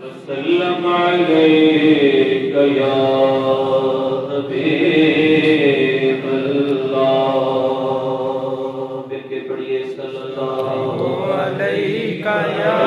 वसल्लम अलैका या हबीबल्लाह। मिलके पढ़िए सल्लल्लाहु अलैका या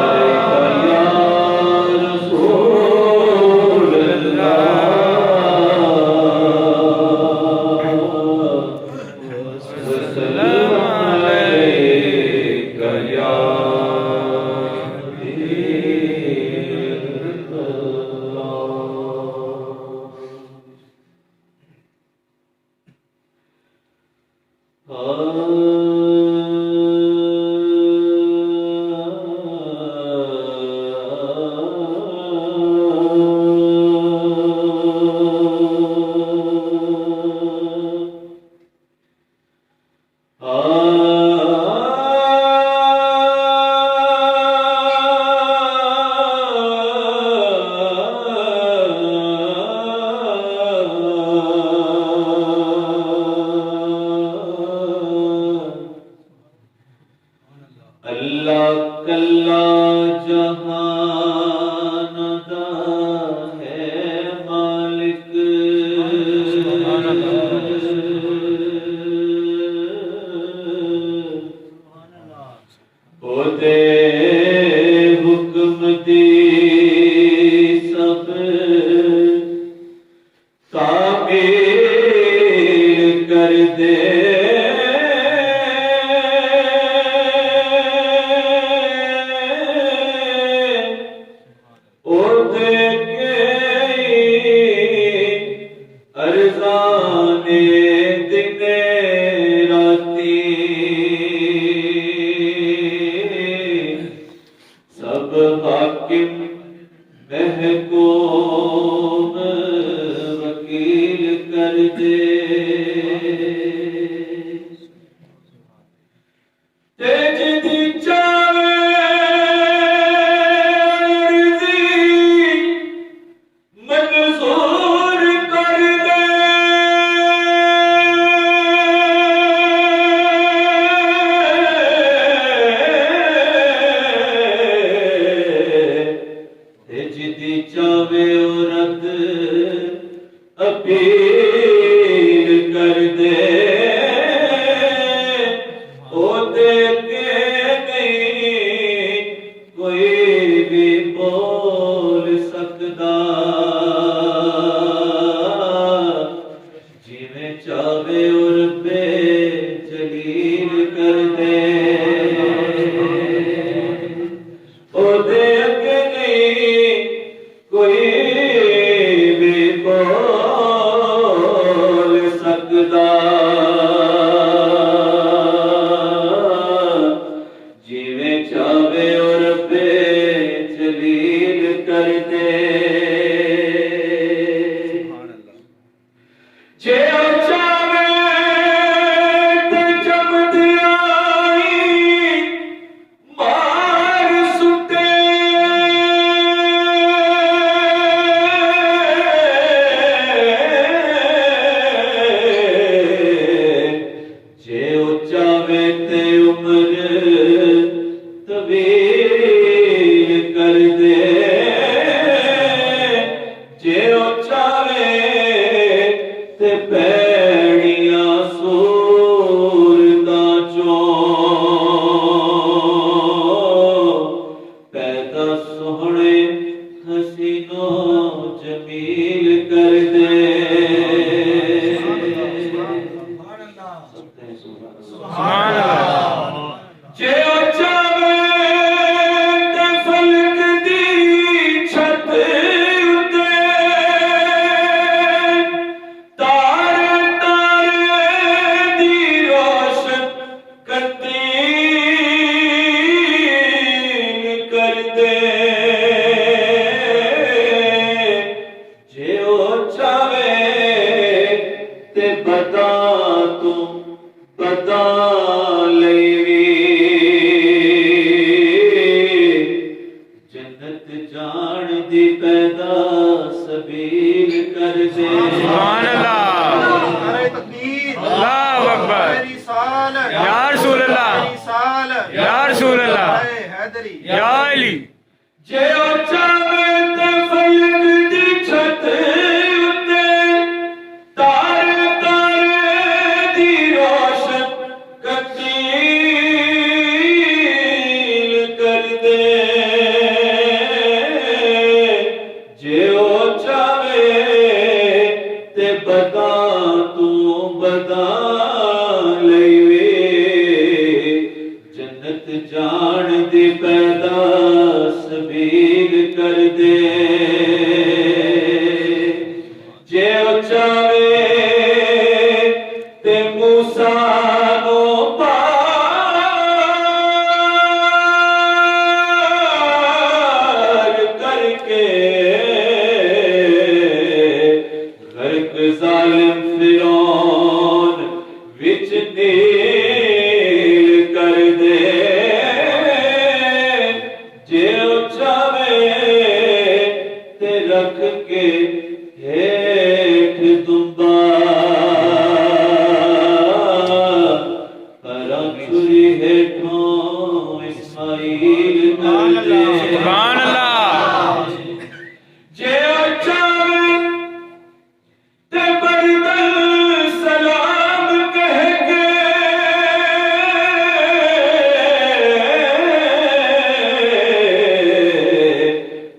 या रसूल अल्लाह या अली। जे चावे चावे ते रख के हेठ दुंबा करा छुरी हेठों इस्माइल कर दे। सुभान अल्लाह। जे चावे ते बरदल सलाम कह के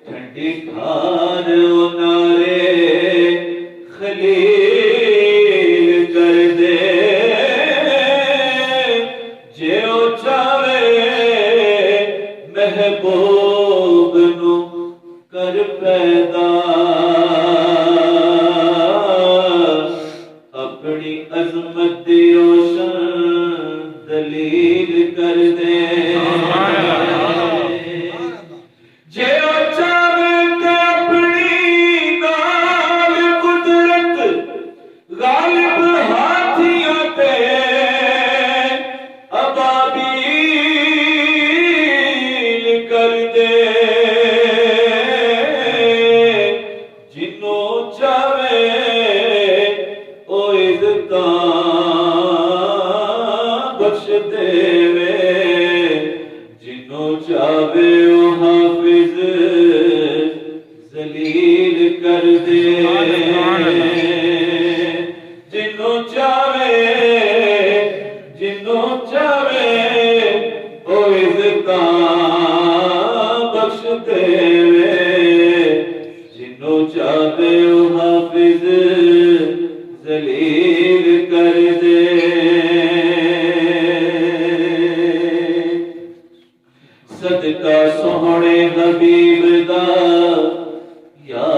ठंडी खार उनारे खलील कर दे। जे चावे महबूब नू कर पैदा अपनी अजमत दी रोशन दलील कर दे। जे चावे ते अपनी नाल कुदरत गालिब हाथियों पे अबाबील कर दे। जिन्हों चावे ओ इज़्ज़तां बख्श देवे। जिन्हों चावे ओ हाफिज जलील कर दे। जिन्हों चावे ओ इज़्ज़तां बख्श देवे। जिन्हों चावे ओ हाफिज जलील कर दे। सदका सोहणे हबीब दा या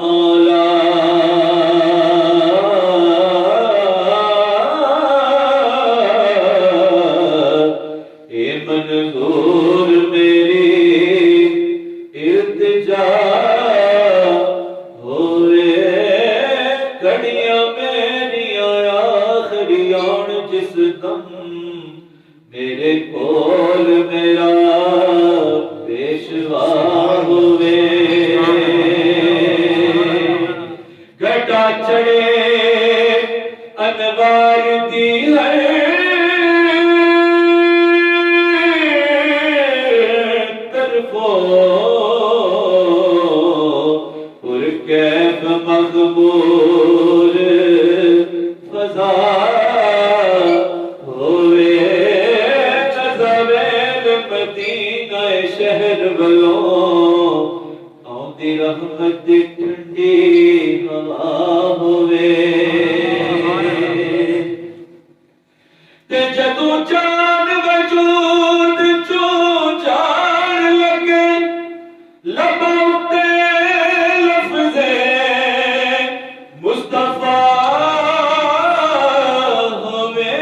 मौला ए मंजूर मेरी इल्तिजा होवे। घड़ियां मेरियां आखिरी आउण जिस दम मेरे कोल मेरा पेशवा होवे। घटा चढ़े अनवार दी हर तरफों पुरकैफ मकबूल फज़ा होवे। नज़ावेल मदीना शहर वलों आउंदी रहमत दी ठंडी हवा होवे। ते जदों जान वजूद चों जान लगे लबां ते लफ्ज़े मुस्तफा होवे।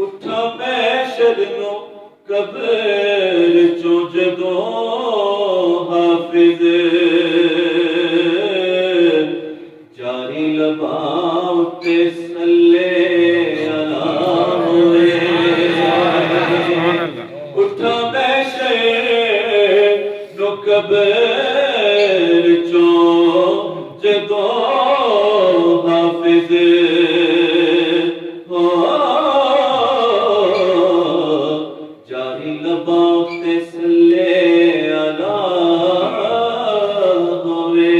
उठा महशर नू कब्र चों जदों हाफिज जारी लबां उत्ते सल्ले अला होवे। उठा महशर नू कब्र चों जदों हाफिज जारी लबां उत्ते सल्ले अला होवे।